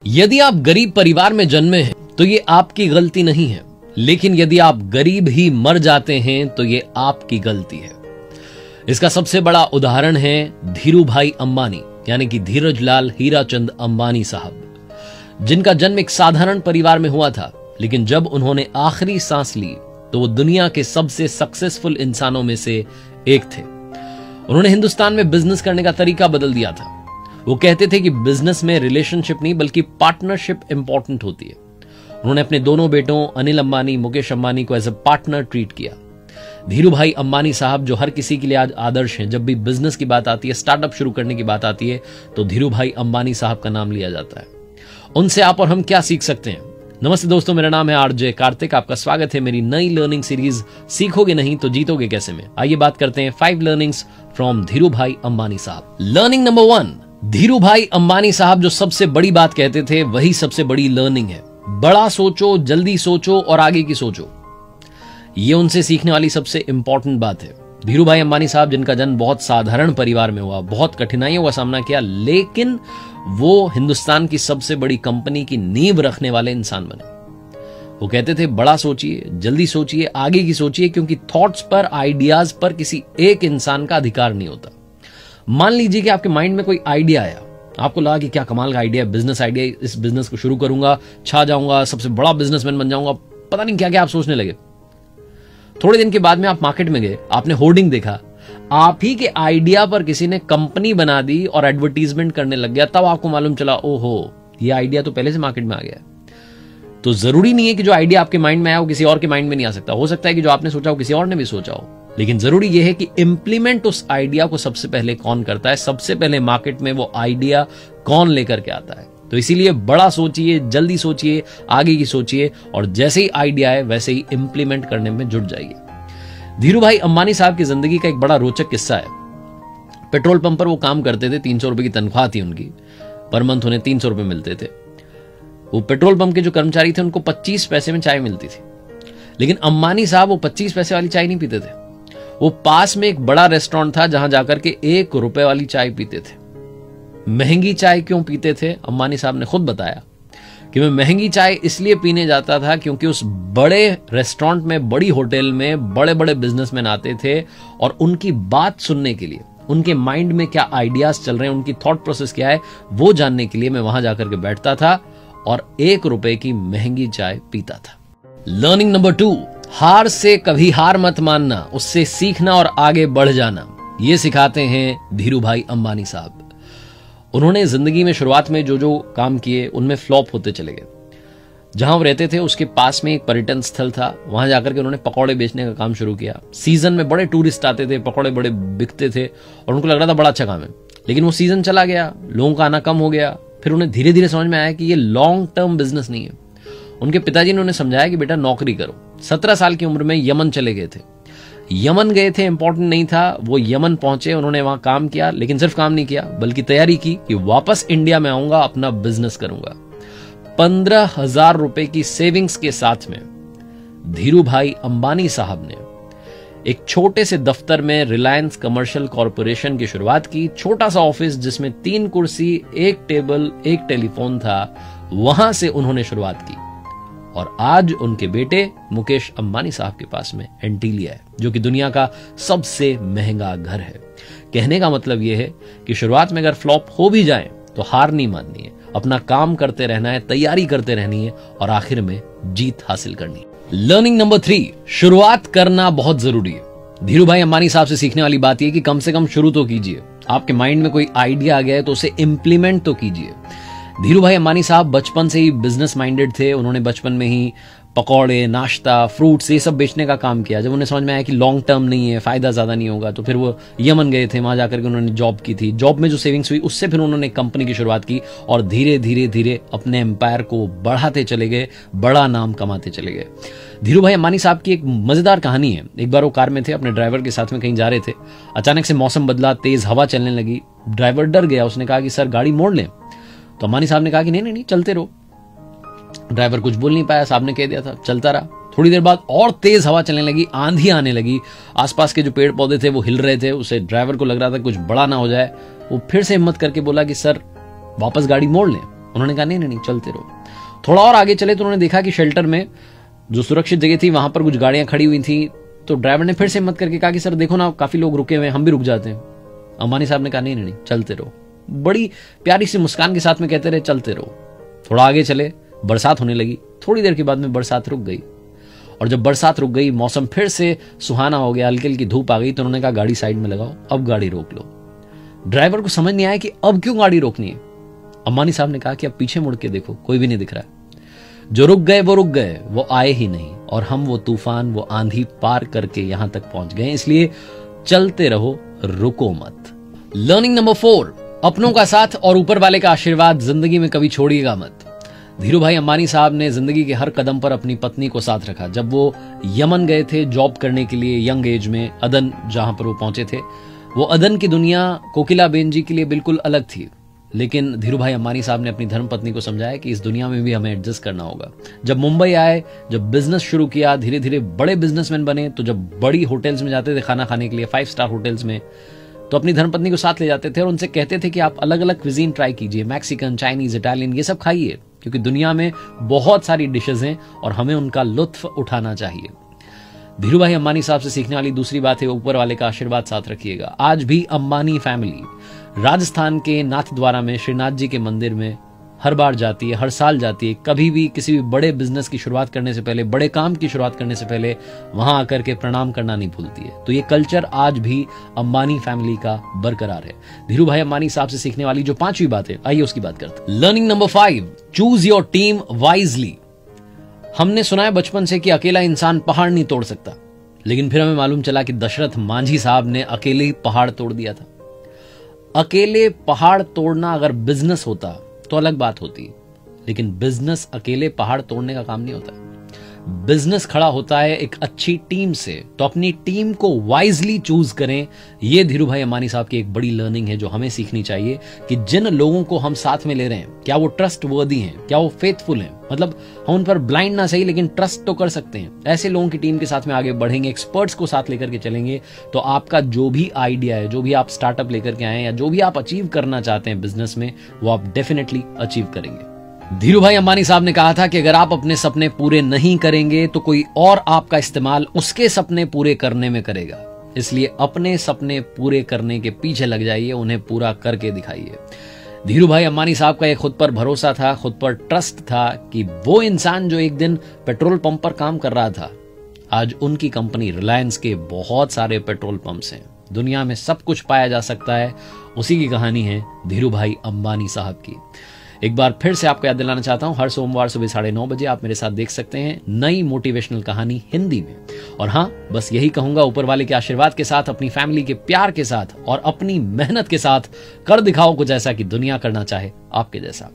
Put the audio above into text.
यदि आप गरीब परिवार में जन्मे हैं तो ये आपकी गलती नहीं है, लेकिन यदि आप गरीब ही मर जाते हैं तो ये आपकी गलती है। इसका सबसे बड़ा उदाहरण है धीरूभाई अंबानी, यानी कि धीरज लाल हीराचंद अंबानी साहब, जिनका जन्म एक साधारण परिवार में हुआ था, लेकिन जब उन्होंने आखिरी सांस ली तो वो दुनिया के सबसे सक्सेसफुल इंसानों में से एक थे। उन्होंने हिंदुस्तान में बिजनेस करने का तरीका बदल दिया था। वो कहते थे कि बिजनेस में रिलेशनशिप नहीं बल्कि पार्टनरशिप इंपॉर्टेंट होती है। उन्होंने अपने दोनों बेटों अनिल अंबानी, मुकेश अंबानी को एज ए पार्टनर ट्रीट किया। धीरूभाई अंबानी साहब जो हर किसी के लिए आज आदर्श हैं, जब भी बिजनेस की बात आती है, स्टार्टअप शुरू करने की बात आती है, तो धीरूभाई अंबानी साहब का नाम लिया जाता है। उनसे आप और हम क्या सीख सकते हैं? नमस्ते दोस्तों, मेरा नाम है आरजे कार्तिक। आपका स्वागत है मेरी नई लर्निंग सीरीज सीखोगे नहीं तो जीतोगे कैसे में। आइए बात करते हैं 5 लर्निंग्स फ्रॉम धीरूभाई अंबानी साहब। लर्निंग नंबर 1, धीरूभाई अंबानी साहब जो सबसे बड़ी बात कहते थे वही सबसे बड़ी लर्निंग है। बड़ा सोचो, जल्दी सोचो और आगे की सोचो। ये उनसे सीखने वाली सबसे इंपॉर्टेंट बात है। धीरूभाई अंबानी साहब जिनका जन्म बहुत साधारण परिवार में हुआ, बहुत कठिनाइयों का सामना किया, लेकिन वो हिंदुस्तान की सबसे बड़ी कंपनी की नींव रखने वाले इंसान बने। वो कहते थे बड़ा सोचिए, जल्दी सोचिए, आगे की सोचिए, क्योंकि थॉट्स पर, आइडियाज पर किसी एक इंसान का अधिकार नहीं होता। मान लीजिए कि आपके माइंड में कोई आइडिया आया, आपको लगा कि क्या कमाल का आइडिया, बिजनेस आइडिया, इस बिजनेस को शुरू करूंगा, छा जाऊंगा, सबसे बड़ा बिजनेसमैन बन जाऊंगा, पता नहीं क्या क्या आप सोचने लगे। थोड़े दिन के बाद में आप मार्केट में गए, आपने होर्डिंग देखा, आप ही के आइडिया पर किसी ने कंपनी बना दी और एडवर्टीजमेंट करने लग गया। तब आपको मालूम चला, ओहो, ये आइडिया तो पहले से मार्केट में आ गया है। तो जरूरी नहीं है कि जो आइडिया आपके माइंड में आया वो किसी और के माइंड में नहीं आ सकता। हो सकता है कि जो आपने सोचा हो किसी और ने भी सोचा हो, लेकिन जरूरी यह है कि इंप्लीमेंट उस आइडिया को सबसे पहले कौन करता है, सबसे पहले मार्केट में वो आइडिया कौन लेकर के आता है। तो इसीलिए बड़ा सोचिए, जल्दी सोचिए, आगे की सोचिए, और जैसे ही आइडिया है वैसे ही इंप्लीमेंट करने में जुट जाइए। धीरूभाई अंबानी साहब की जिंदगी का एक बड़ा रोचक किस्सा है। पेट्रोल पंप पर वो काम करते थे, 300 रुपए की तनख्वाह थी उनकी, पर मंथ उन्हें 300 रुपए मिलते थे। वो पेट्रोल पंप के जो कर्मचारी थे उनको 25 पैसे में चाय मिलती थी, लेकिन अंबानी साहब वो 25 पैसे वाली चाय नहीं पीते थे। वो पास में एक बड़ा रेस्टोरेंट था जहां जाकर के 1 रुपए वाली चाय पीते थे। महंगी चाय क्यों पीते थे? अंबानी साहब ने खुद बताया कि मैं महंगी चाय इसलिए पीने जाता था क्योंकि उस बड़े रेस्टोरेंट में, बड़ी होटल में बड़े बड़े बिजनेसमैन आते थे और उनकी बात सुनने के लिए, उनके माइंड में क्या आइडियाज चल रहे हैं, उनकी थॉट प्रोसेस क्या है, वो जानने के लिए मैं वहां जाकर के बैठता था और 1 रुपए की महंगी चाय पीता था। लर्निंग नंबर 2, हार से कभी हार मत मानना, उससे सीखना और आगे बढ़ जाना। ये सिखाते हैं धीरूभाई अंबानी साहब। उन्होंने जिंदगी में शुरुआत में जो जो काम किए उनमें फ्लॉप होते चले गए। जहां वो रहते थे उसके पास में एक पर्यटन स्थल था, वहां जाकर के उन्होंने पकौड़े बेचने का काम शुरू किया। सीजन में बड़े टूरिस्ट आते थे, पकौड़े बड़े बिकते थे और उनको लग रहा था बड़ा अच्छा काम है, लेकिन वो सीजन चला गया, लोगों का आना कम हो गया। फिर उन्हें धीरे धीरे समझ में आया कि ये लॉन्ग टर्म बिजनेस नहीं है। उनके पिताजी ने उन्हें समझाया कि बेटा नौकरी करो। 17 साल की उम्र में यमन चले गए थे। यमन गए थे, इंपॉर्टेंट नहीं था, वो यमन पहुंचे, उन्होंने वहां काम किया, लेकिन सिर्फ काम नहीं किया बल्कि तैयारी की कि वापस इंडिया में आऊंगा, अपना बिजनेस करूंगा। 15,000 रुपए की सेविंग्स के साथ में धीरूभाई अंबानी साहब ने एक छोटे से दफ्तर में रिलायंस कमर्शियल कॉरपोरेशन की शुरुआत की। छोटा सा ऑफिस जिसमें 3 कुर्सी, 1 टेबल, 1 टेलीफोन था, वहां से उन्होंने शुरुआत की। और आज उनके बेटे मुकेश अंबानी साहब के पास में एंटीलिया है, जो कि दुनिया का सबसे महंगा घर है। कहने का मतलब यह है कि शुरुआत में अगर फ्लॉप हो भी जाए तो हार नहीं माननी है, अपना काम करते रहना है, तैयारी करते रहनी है और आखिर में जीत हासिल करनी है। लर्निंग नंबर 3, शुरुआत करना बहुत जरूरी है। धीरूभाई अंबानी साहब से सीखने वाली बात यह कि कम से कम शुरू तो कीजिए। आपके माइंड में कोई आइडिया आ गया है तो उसे इंप्लीमेंट तो कीजिए। धीरूभाई अंबानी साहब बचपन से ही बिजनेस माइंडेड थे। उन्होंने बचपन में ही पकौड़े, नाश्ता, फ्रूट्स, ये सब बेचने का काम किया। जब उन्हें समझ में आया कि लॉन्ग टर्म नहीं है, फायदा ज्यादा नहीं होगा, तो फिर वो यमन गए थे, वहां जाकर के उन्होंने जॉब की थी। जॉब में जो सेविंग्स हुई उससे फिर उन्होंने कंपनी की शुरुआत की और धीरे धीरे धीरे अपने एम्पायर को बढ़ाते चले गए, बड़ा नाम कमाते चले गए। धीरूभाई अंबानी साहब की एक मजेदार कहानी है। एक बार वो कार में थे, अपने ड्राइवर के साथ में कहीं जा रहे थे। अचानक से मौसम बदला, तेज हवा चलने लगी। ड्राइवर डर गया, उसने कहा कि सर गाड़ी मोड़ लें। तो अंबानी साहब ने कहा कि नहीं नहीं नहीं, चलते रहो। ड्राइवर कुछ बोल नहीं पाया, साहब ने कह दिया था, चलता रहा। थोड़ी देर बाद और तेज हवा चलने लगी, आंधी आने लगी, आसपास के जो पेड़ पौधे थे वो हिल रहे थे। उसे ड्राइवर को लग रहा था कुछ बड़ा ना हो जाए। वो फिर से हिम्मत करके बोला कि सर वापस गाड़ी मोड़ लें। उन्होंने कहा नहीं नहीं नहीं, चलते रहो। थोड़ा और आगे चले तो उन्होंने देखा कि शेल्टर में जो सुरक्षित जगह थी वहां पर कुछ गाड़ियां खड़ी हुई थी। तो ड्राइवर ने फिर से हिम्मत करके कहा कि सर देखो ना, काफी लोग रुके हुए हैं, हम भी रुक जाते हैं। अंबानी साहब ने कहा नहीं नहीं नहीं, चलते रहो। बड़ी प्यारी सी मुस्कान के साथ में कहते रहे चलते रहो। थोड़ा आगे चले, बरसात होने लगी। थोड़ी देर के बाद में बरसात रुक गई, और जब बरसात रुक गई, मौसम फिर से सुहाना हो गया, हल्की हल्की धूप आ गई, तो उन्होंने कहा गाड़ी साइड में लगाओ, अब गाड़ी रोक लो। ड्राइवर को समझ नहीं आया कि अब क्यों गाड़ी रोकनी है। अंबानी साहब ने कहा कि अब पीछे मुड़ के देखो, कोई भी नहीं दिख रहा है। जो रुक गए वो रुक गए, वो आए ही नहीं, और हम वो तूफान, वो आंधी पार करके यहां तक पहुंच गए। इसलिए चलते रहो, रुको मत। लर्निंग नंबर 4, अपनों का साथ और ऊपर वाले का आशीर्वाद जिंदगी में कभी छोड़िएगा मत। धीरू भाई अंबानी साहब ने जिंदगी के हर कदम पर अपनी पत्नी को साथ रखा। जब वो यमन गए थे जॉब करने के लिए यंग एज में, अदन जहां पर वो पहुंचे थे, वो अदन की दुनिया कोकिलाबेन जी के लिए बिल्कुल अलग थी। लेकिन धीरू भाई अंबानी साहब ने अपनी धर्मपत्नी को समझाया कि इस दुनिया में भी हमें एडजस्ट करना होगा। जब मुंबई आए, जब बिजनेस शुरू किया, धीरे धीरे बड़े बिजनेसमैन बने, तो जब बड़ी होटल्स में जाते थे खाना खाने के लिए, 5 स्टार होटल्स में, तो अपनी धर्मपत्नी को साथ ले जाते थे और उनसे कहते थे कि आप अलग अलग क्विजीन ट्राई कीजिए, मैक्सिकन, चाइनीज, इटालियन, ये सब खाइए, क्योंकि दुनिया में बहुत सारी डिशेज हैं और हमें उनका लुत्फ उठाना चाहिए। धीरू भाई अंबानी साहब से सीखने वाली दूसरी बात है, ऊपर वाले का आशीर्वाद साथ रखिएगा। आज भी अंबानी फैमिली राजस्थान के नाथद्वारा में श्रीनाथ जी के मंदिर में हर बार जाती है, हर साल जाती है। कभी भी किसी भी बड़े बिजनेस की शुरुआत करने से पहले, बड़े काम की शुरुआत करने से पहले वहां आकर के प्रणाम करना नहीं भूलती है। तो ये कल्चर आज भी अंबानी फैमिली का बरकरार है। धीरू भाई अंबानी साहब से सीखने वाली जो 5वीं बात है, आइए उसकी बात करते हैं। Learning number 5, choose your team wisely. हमने सुना है बचपन से कि अकेला इंसान पहाड़ नहीं तोड़ सकता, लेकिन फिर हमें मालूम चला कि दशरथ मांझी साहब ने अकेले ही पहाड़ तोड़ दिया था। अकेले पहाड़ तोड़ना अगर बिजनेस होता तो अलग बात होती, लेकिन बिजनेस अकेले पहाड़ तोड़ने का काम नहीं होता। बिजनेस खड़ा होता है एक अच्छी टीम से, तो अपनी टीम को वाइजली चूज करें। यह धीरू भाई अंबानी साहब की एक बड़ी लर्निंग है जो हमें सीखनी चाहिए कि जिन लोगों को हम साथ में ले रहे हैं, क्या वो ट्रस्ट वर्दी हैं, क्या वो फेथफुल हैं। मतलब हम उन पर ब्लाइंड ना सही, लेकिन ट्रस्ट तो कर सकते हैं। ऐसे लोगों की टीम के साथ में आगे बढ़ेंगे, एक्सपर्ट्स को साथ लेकर के चलेंगे, तो आपका जो भी आइडिया है, जो भी आप स्टार्टअप लेकर के आए हैं, या जो भी आप अचीव करना चाहते हैं बिजनेस में, वो आप डेफिनेटली अचीव करेंगे। धीरू भाई अंबानी साहब ने कहा था कि अगर आप अपने सपने पूरे नहीं करेंगे तो कोई और आपका इस्तेमाल उसके सपने पूरे करने में करेगा। इसलिए अपने सपने पूरे करने के पीछे लग जाइए, उन्हें पूरा करके दिखाइए। धीरू भाई अंबानी साहब का एक खुद पर भरोसा था, खुद पर ट्रस्ट था कि वो इंसान जो एक दिन पेट्रोल पंप पर काम कर रहा था, आज उनकी कंपनी रिलायंस के बहुत सारे पेट्रोल पंप्स हैं। दुनिया में सब कुछ पाया जा सकता है, उसी की कहानी है धीरू भाई अंबानी साहब की। एक बार फिर से आपको याद दिलाना चाहता हूं, हर सोमवार सुबह 9:30 बजे आप मेरे साथ देख सकते हैं नई मोटिवेशनल कहानी हिंदी में। और हाँ, बस यही कहूंगा, ऊपर वाले के आशीर्वाद के साथ, अपनी फैमिली के प्यार के साथ और अपनी मेहनत के साथ कर दिखाओ कुछ ऐसा कि दुनिया करना चाहे आपके जैसा।